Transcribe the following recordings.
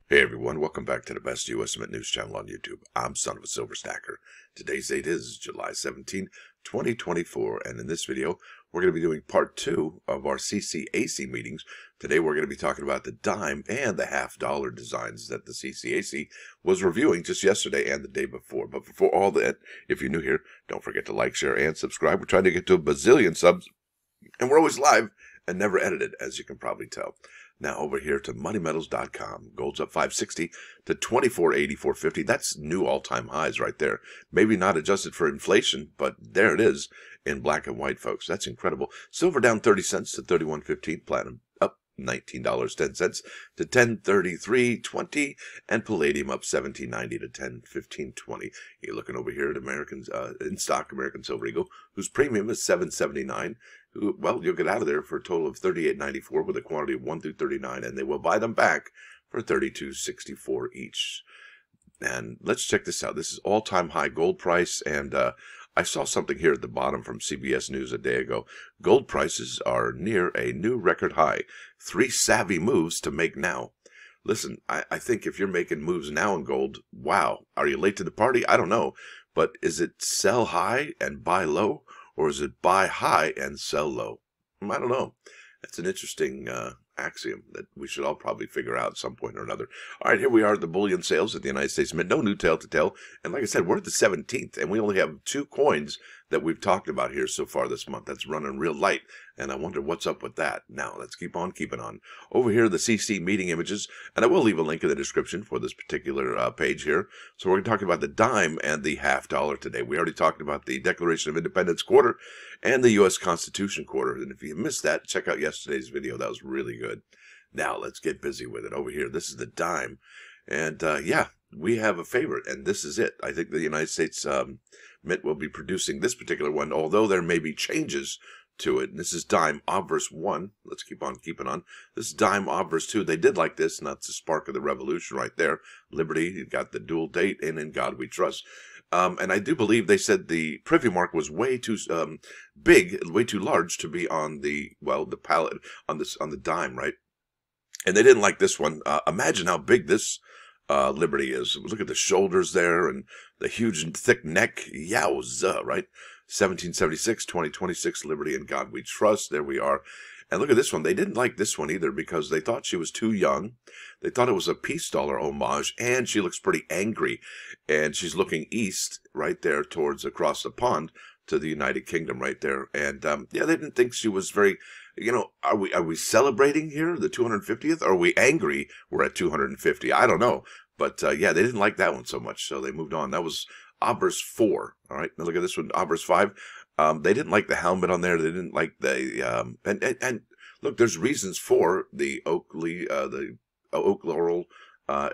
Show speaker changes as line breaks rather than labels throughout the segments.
Hey everyone, welcome back to the best U.S. Mint News channel on YouTube. I'm Son of a Silver Stacker. Today's date is July 17, 2024, and in this video, we're going to be doing part 2 of our CCAC meetings. Today we're going to be talking about the dime and the half-dollar designs that the CCAC was reviewing just yesterday and the day before. But before all that, if you're new here, don't forget to like, share, and subscribe. We're trying to get to a bazillion subs, and we're always live and never edited, as you can probably tell. Now over here to moneymetals.com. Gold's up 560 to 2484.50. That's new all-time highs right there. Maybe not adjusted for inflation, but there it is in black and white, folks. That's incredible. Silver down 30 cents to 31.15. Platinum up $19.10 to 1033.20, and palladium up $17.90 to 1015.20. You're looking over here at Americans in stock American Silver Eagle, whose premium is $7.79. Well, you'll get out of there for a total of $38.94 with a quantity of 1 through 39, and they will buy them back for $32.64 each. And let's check this out. This is all-time high gold price, and I saw something here at the bottom from CBS News a day ago. Gold prices are near a new record high. 3 savvy moves to make now. Listen, I think if you're making moves now in gold, wow, are you late to the party? I don't know. But is it sell high and buy low? Or is it buy high and sell low? I don't know. That's an interesting axiom that we should all probably figure out at some point or another. All right, here we are at the bullion sales at the United States Mint. No new tale to tell. And like I said, we're at the 17th, and we only have 2 coins that we've talked about here so far this month. That's running real light, and I wonder what's up with that. Now, let's keep on keeping on. Over here, the CC meeting images, and I will leave a link in the description for this particular page here. So we're talking about the dime and the half-dollar today. We already talked about the Declaration of Independence quarter and the U.S. Constitution quarter. And if you missed that, check out yesterday's video. That was really good. Now, let's get busy with it. Over here, this is the dime. And, yeah, we have a favorite, and this is it. I think the United States Mint will be producing this particular one, although there may be changes to it. And this is dime obverse 1. Let's keep on keeping on. This is dime obverse 2. They did like this, and that's the spark of the revolution right there. Liberty, you got the dual date, and in God we trust. And I do believe they said the privy mark was way too big, way too large to be on the, well, the pallet, on the dime, right? And they didn't like this one. Imagine how big this Liberty is. Look at the shoulders there and the huge and thick neck. Yowza, right? 1776, 2026 Liberty in God we trust. There we are. And look at this one. They didn't like this one either because they thought she was too young. They thought it was a peace dollar homage, and she looks pretty angry. And she's looking east right there towards across the pond to the United Kingdom right there. And yeah, they didn't think she was very, you know, are we celebrating here the 250th? Or are we angry we're at 250? I don't know. But yeah, they didn't like that one so much, so they moved on. That was obverse 4. All right, now look at this one, obverse 5. They didn't like the helmet on there. They didn't like the and look, there's reasons for the oak laurel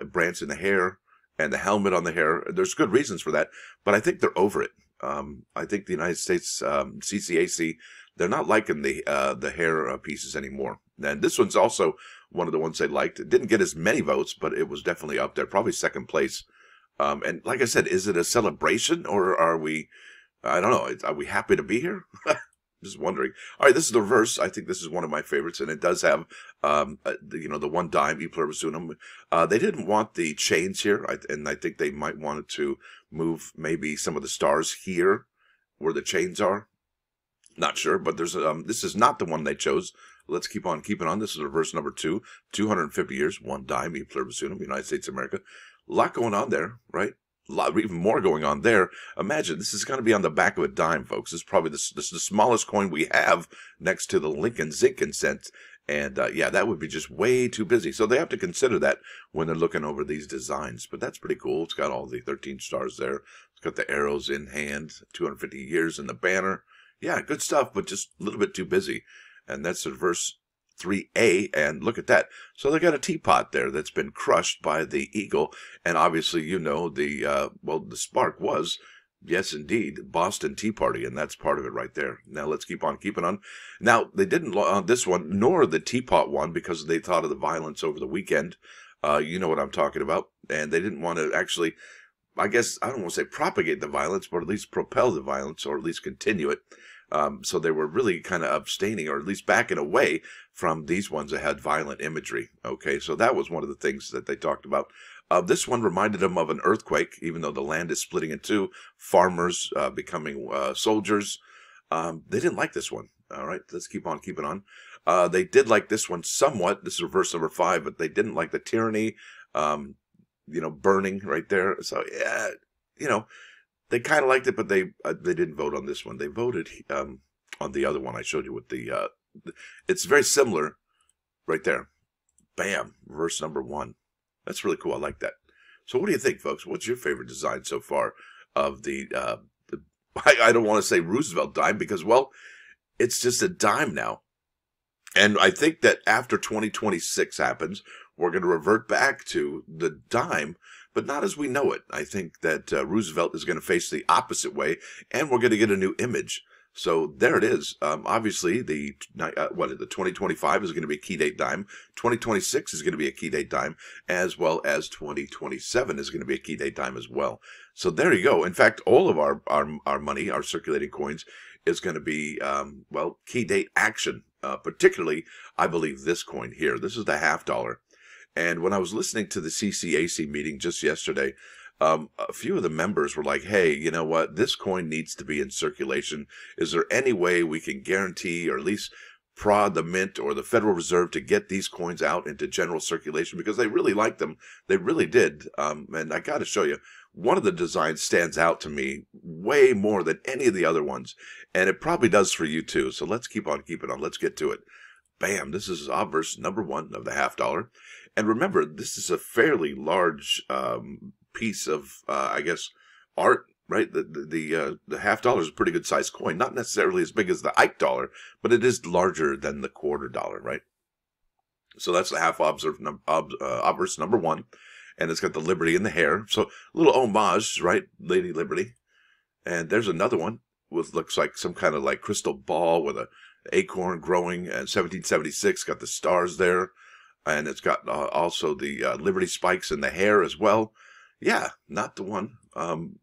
branch in the hair and the helmet on the hair. There's good reasons for that, but I think they're over it. I think the United States CCAC, they're not liking the hair pieces anymore. And this one's also one of the ones they liked. It didn't get as many votes, but it was definitely up there, probably second place. And like I said, is it a celebration, or are we, I don't know, are we happy to be here? Just wondering. All right, this is the reverse. I think this is one of my favorites, and it does have, you know, the one dime, e pluribus unum. They didn't want the chains here, and I think they might want to move maybe some of the stars here where the chains are. Not sure, but there's this is not the one they chose. Let's keep on keeping on. This is reverse number 2, 250 years, one dime, e pluribus unum, United States of America. A lot going on there, right? A lot, even more going on there. Imagine, this is going to be on the back of a dime, folks. This is probably the smallest coin we have next to the Lincoln Zinkin cent. And, yeah, that would be just way too busy. So they have to consider that when they're looking over these designs. But that's pretty cool. It's got all the 13 stars there. It's got the arrows in hand, 250 years in the banner. Yeah, good stuff, but just a little bit too busy. And that's reverse 3A, and look at that. So they got a teapot there that's been crushed by the eagle, and obviously, you know, the well, the spark was, yes, indeed, Boston Tea Party, and that's part of it right there. Now let's keep on keeping on. Now they didn't on this one, nor the teapot one, because they thought of the violence over the weekend. You know what I'm talking about, and they didn't want to actually, I guess, I don't want to say propagate the violence, but at least propel the violence, or at least continue it. So they were really kind of abstaining, or at least backing away from these ones that had violent imagery. Okay, so that was one of the things that they talked about. This one reminded them of an earthquake, even though the land is splitting in two, farmers becoming soldiers. They didn't like this one. All right, let's keep on keeping on. They did like this one somewhat. This is verse number 5, but they didn't like the tyranny, burning right there. So, yeah, they kind of liked it, but they didn't vote on this one. They voted on the other one I showed you with the it's very similar right there. Bam, verse number 1. That's really cool. I like that. So what do you think, folks? What's your favorite design so far of the I don't want to say Roosevelt dime because, well, it's just a dime now. And I think that after 2026 happens, we're going to revert back to the dime, but not as we know it. I think that Roosevelt is going to face the opposite way, and we're going to get a new image. So there it is. Obviously, the 2025 is going to be a key date dime. 2026 is going to be a key date dime, as well as 2027 is going to be a key date dime as well. So there you go. In fact, all of our money, our circulating coins, is going to be, key date action. Particularly, I believe this coin here. This is the $50. And when I was listening to the CCAC meeting just yesterday, a few of the members were like, hey, you know what? This coin needs to be in circulation. Is there any way we can guarantee or at least prod the Mint or the Federal Reserve to get these coins out into general circulation? Because they really like them. They really did. And I got to show you, one of the designs stands out to me way more than any of the other ones. And it probably does for you too. So let's keep on keeping on. Let's get to it. Bam. This is obverse number 1 of the $50. And remember, this is a fairly large piece of, art, right? The $50 is a pretty good sized coin. Not necessarily as big as the Ike dollar, but it is larger than the $quarter, right? So that's the half obverse number 1. And it's got the Liberty in the hair. So a little homage, right? Lady Liberty. And there's another one with looks like some kind of like crystal ball with a acorn growing. And 1776 got the stars there. And it's got also the Liberty spikes in the hair as well. Yeah, not the one.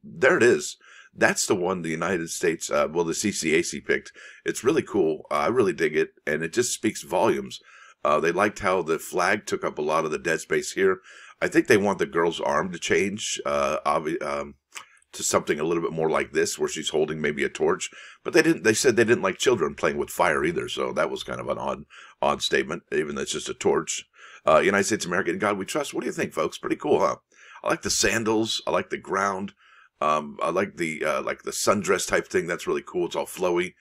There it is. That's the one the United States, the CCAC picked. It's really cool. I really dig it. And it just speaks volumes. They liked how the flag took up a lot of the dead space here. I think they want the girl's arm to change to something a little bit more like this, where she's holding maybe a torch. But they didn't. They said they didn't like children playing with fire either. So that was kind of an odd statement, even though it's just a torch. United States of America, in God we trust. What do you think, folks? Pretty cool, huh? I like the sandals. I like the ground. I like the sundress type thing. That's really cool. It's all flowy,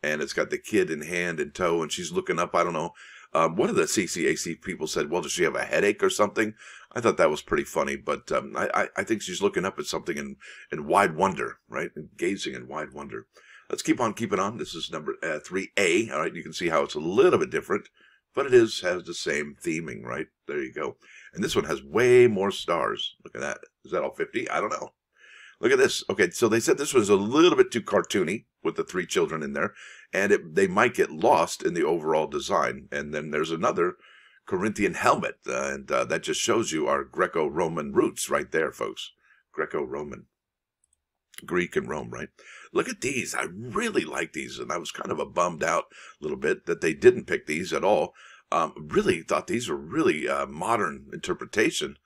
and it's got the kid in hand and toe, and she's looking up. I don't know. One of the CCAC people said, well, does she have a headache or something? I thought that was pretty funny, but I think she's looking up at something in wide wonder, right? And gazing in wide wonder. Let's keep on keeping on. This is number 3A. All right, you can see how it's a little bit different, but it has the same theming, right? There you go. And this one has way more stars. Look at that. Is that all 50? I don't know. Look at this. Okay, so they said this was a little bit too cartoony with the 3 children in there, and they might get lost in the overall design. And then there's another Corinthian helmet, and that just shows you our Greco-Roman roots right there, folks. Greco-Roman. Greek and Rome, right? Look at these. I really like these, and I was kind of bummed out a little bit that they didn't pick these at all. Really thought these were really modern interpretation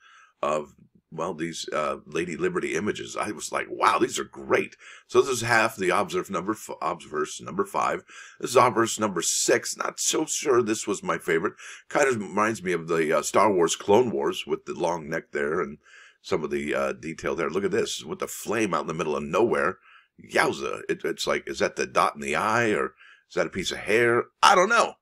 of, well, these Lady Liberty images. I was like, wow, these are great. So this is half the obverse number 5. This is obverse number 6. Not so sure this was my favorite. Kind of reminds me of the Star Wars Clone Wars with the long neck there and some of the detail there. Look at this with the flame out in the middle of nowhere. Yowza. It's like, is that the dot in the eye, or is that a piece of hair? I don't know.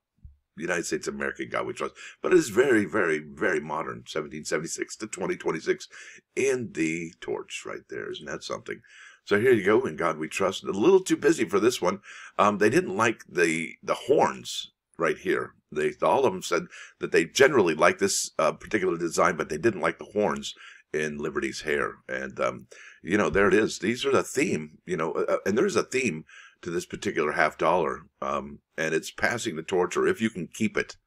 United States of America, God we trust. But it is very, very, very modern. 1776 to 2026 in the torch right there. Isn't that something? So here you go, in God we trust. A little too busy for this one. They didn't like the horns right here. All of them said that they generally like this particular design, but they didn't like the horns in Liberty's hair. And, there it is. These are the theme, and there's a theme to this particular $50, and it's passing the torch, or if you can keep it.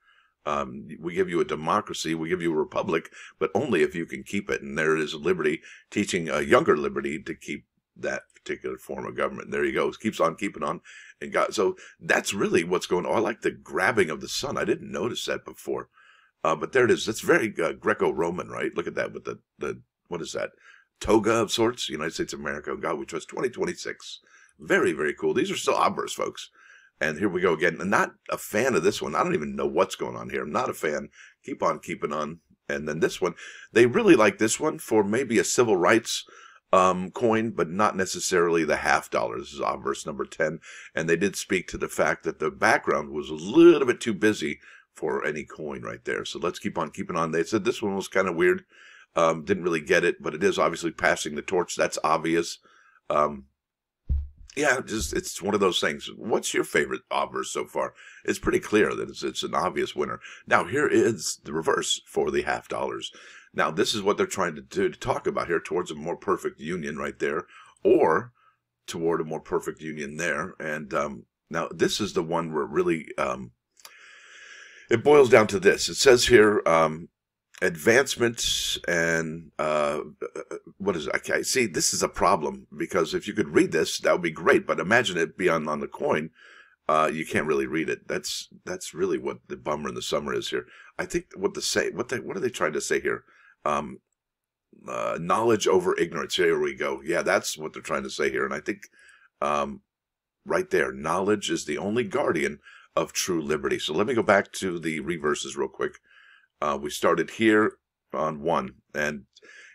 We give you a democracy, we give you a republic, but only if you can keep it. And there is Liberty teaching a younger Liberty to keep that particular form of government. And there you go. It keeps on keeping on. And so that's really what's going on. Oh, I like the grabbing of the sun. I didn't notice that before. But there it is. That's very Greco-Roman, right? Look at that with the what is that? Toga of sorts, United States of America, God we trust, 2026. Very, very cool. These are still obverse, folks. And here we go again. I'm not a fan of this one. I don't even know what's going on here. I'm not a fan. Keep on keeping on. And then this one, they really like this one for maybe a civil rights coin, but not necessarily the $50. This is obverse number 10. And they did speak to the fact that the background was a little bit too busy for any coin right there. So let's keep on keeping on. They said this one was kind of weird. Didn't really get it, but it is obviously passing the torch. That's obvious. Yeah, it's one of those things. What's your favorite obverse so far? It's pretty clear that it's an obvious winner. Now, here is the reverse for the $50. Now, this is what they're trying to do, to talk about here, towards a more perfect union right there, or toward a more perfect union there. And now, this is the one where really it boils down to this. It says here, advancements and what is it? Okay, see, this is a problem, because if you could read this, that would be great. But imagine it be on the coin. You can't really read it. That's really what the bummer in the summer is here. I think what are they trying to say here? Knowledge over ignorance. Here we go. Yeah, that's what they're trying to say here. And I think right there, knowledge is the only guardian of true liberty. So let me go back to the reverses real quick. We started here on 1, and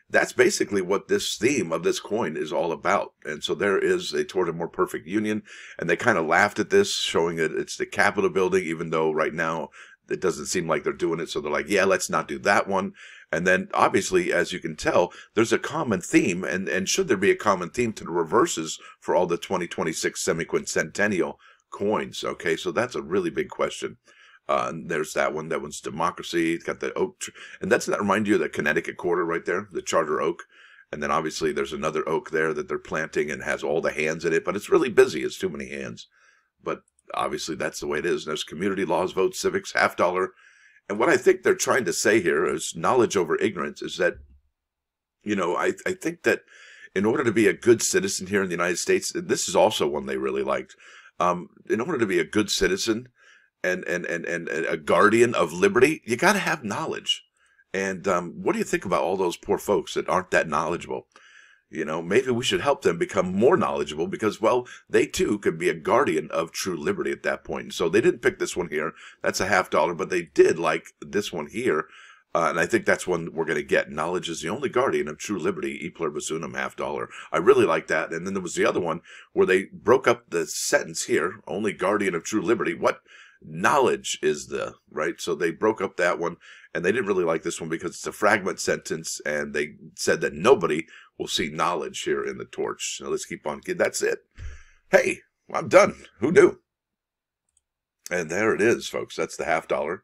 that's basically what this theme of this coin is all about. And so there is toward a more perfect union, and they kind of laughed at this, showing that it's the Capitol building, even though right now it doesn't seem like they're doing it. So they're like, yeah, let's not do that one. And then obviously, as you can tell, there's a common theme, and should there be a common theme to the reverses for all the 2026 semi-quincentennial coins? Okay, so that's a really big question. And there's that one. That one's democracy. It's got the oak. And that remind you of the Connecticut quarter right there, the charter oak. And then obviously there's another oak there that they're planting and has all the hands in it. But it's really busy. It's too many hands. But obviously that's the way it is. And there's community laws, votes, civics, $50. And what I think they're trying to say here is knowledge over ignorance is that, I think that in order to be a good citizen here in the United States, this is also one they really liked. In order to be a good citizen, and a guardian of liberty, you got to have knowledge. And what do you think about all those poor folks that aren't that knowledgeable? Maybe we should help them become more knowledgeable, because, well, they too could be a guardian of true liberty at that point. And so they didn't pick this one here. That's a $50, but they did like this one here. And I think that's one we're going to get. Knowledge is the only guardian of true liberty, e pluribus unum, $50. I really like that. And then there was the other one where they broke up the sentence here, only guardian of true liberty. What? Knowledge is right? So they broke up that one, and they didn't really like this one because it's a fragment sentence, and they said that nobody will see knowledge here in the torch. So let's keep on. That's it. Hey, I'm done. Who knew? And there it is, folks. That's the $50.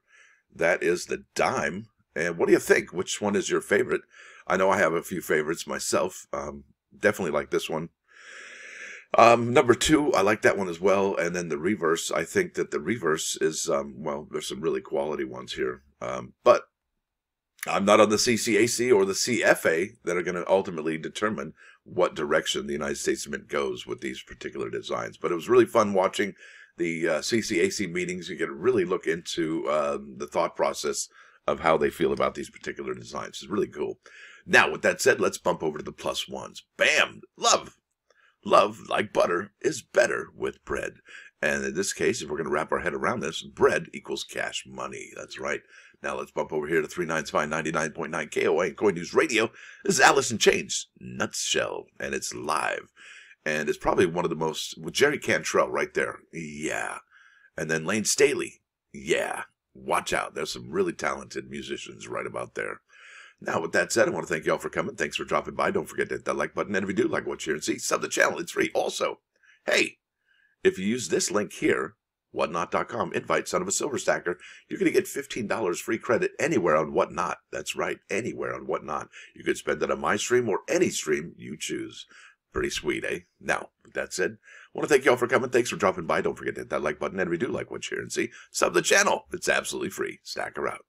That is the dime. And what do you think? Which one is your favorite? I know I have a few favorites myself. Definitely like this one. Number 2, I like that one as well. And then the reverse, I think that the reverse is, well, there's some really quality ones here. But I'm not on the CCAC or the CFA that are going to ultimately determine what direction the United States Mint goes with these particular designs. But it was really fun watching the CCAC meetings. You get to really look into the thought process of how they feel about these particular designs. It's really cool. Now, with that said, let's bump over to the plus ones. Bam! Love! Love, like butter, is better with bread. And in this case, if we're going to wrap our head around this, bread equals cash money. That's right. Now let's bump over here to 395.99.9 KOA and Coin News Radio. This is Alice in Chains Nutshell, and it's live. And it's probably one of the most, with Jerry Cantrell right there. Yeah. And then Lane Staley. Yeah. Watch out. There's some really talented musicians right about there. Now, with that said, I want to thank you all for coming. Thanks for dropping by. Don't forget to hit that like button. And if you do like what you hear and see, sub the channel. It's free. Also, hey, if you use this link here, whatnot.com, invite son of a silver stacker, you're going to get $15 free credit anywhere on Whatnot. That's right, anywhere on Whatnot. You could spend it on my stream or any stream you choose. Pretty sweet, eh? Now, with that said, I want to thank you all for coming. Thanks for dropping by. Don't forget to hit that like button. And if you do like what you hear and see, sub the channel. It's absolutely free. Stacker out.